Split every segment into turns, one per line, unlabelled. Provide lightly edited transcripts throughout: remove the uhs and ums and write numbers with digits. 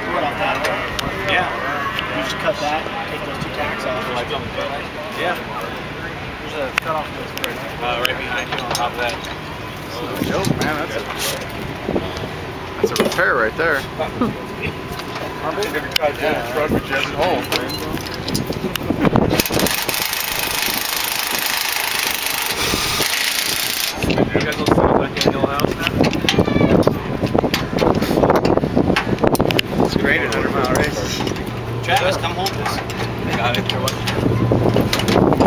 board off that.
Yeah.
You just cut that, take those two tacks off.
Like on the taillight? Yeah. There's a cutoff disc right behind you on top of that.
No joke, man. That's a repair right there.
I've never tried that.
Truck with just home.
You guys will see like Daniel House now? It's great at 100 mile races.
Travis, come hold this.
I got it.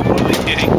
Totally kidding.